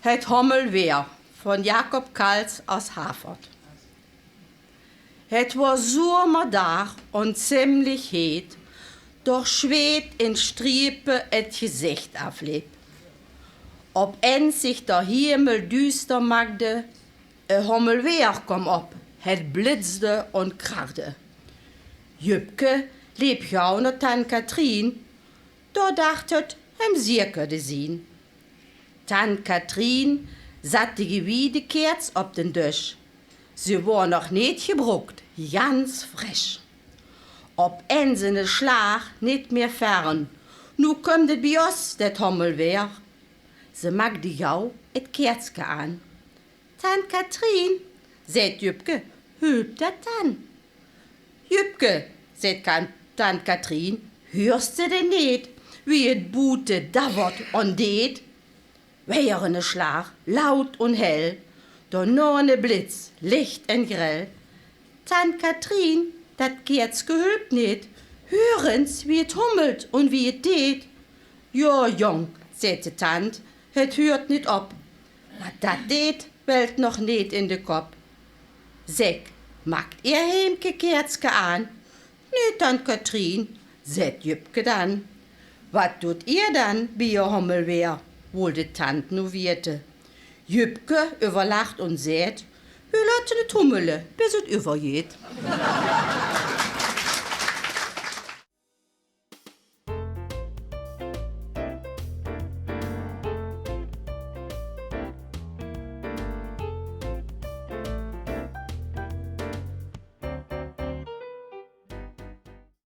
Het Hommelweer von Jakob Kals aus Havert. Het war zomerdag und ziemlich heet, doch schweet in Striepe het Gesicht afliep. Ob ens sich der Himmel düster machte, Hommelweer kom op, het blitzde und krachte. Jübke liep gauw naar Tant Katrien, da dacht het hem zeker te zien. Tant Katrien zat de gewiede keerts op den Dusch. Ze war noch niet gebruikt, ganz frisch. Op ensene Schlag niet meer fern, nu komt het bij ons, dat Hommelweer. Ze maakte jou het keertske aan. Tant Katrien, zei Jübke, hülp dat dan? Jübke, zei Tant Katrien, hörst ze denn niet, wie het boete davert und deed? Weerende Schlag, laut und hell, donnerende Blitz, licht en grell. Tant Katrien, dat keerts gehülpt niet, hören's, wie het hummelt und wie het deed. Ja, jong, zei de Tant, het hört niet op, maar dat deed welt nog niet in de kop. Zeg, maakt ihr heemke keertske aan? Nee, Tant Katrien, zet Jübke dan. Wat doet ihr dan bij je Hommelweer? Wohl de Tant nu wierte. Jübke überlacht und sagt, wir lassen het hummelen, bis het übergeht.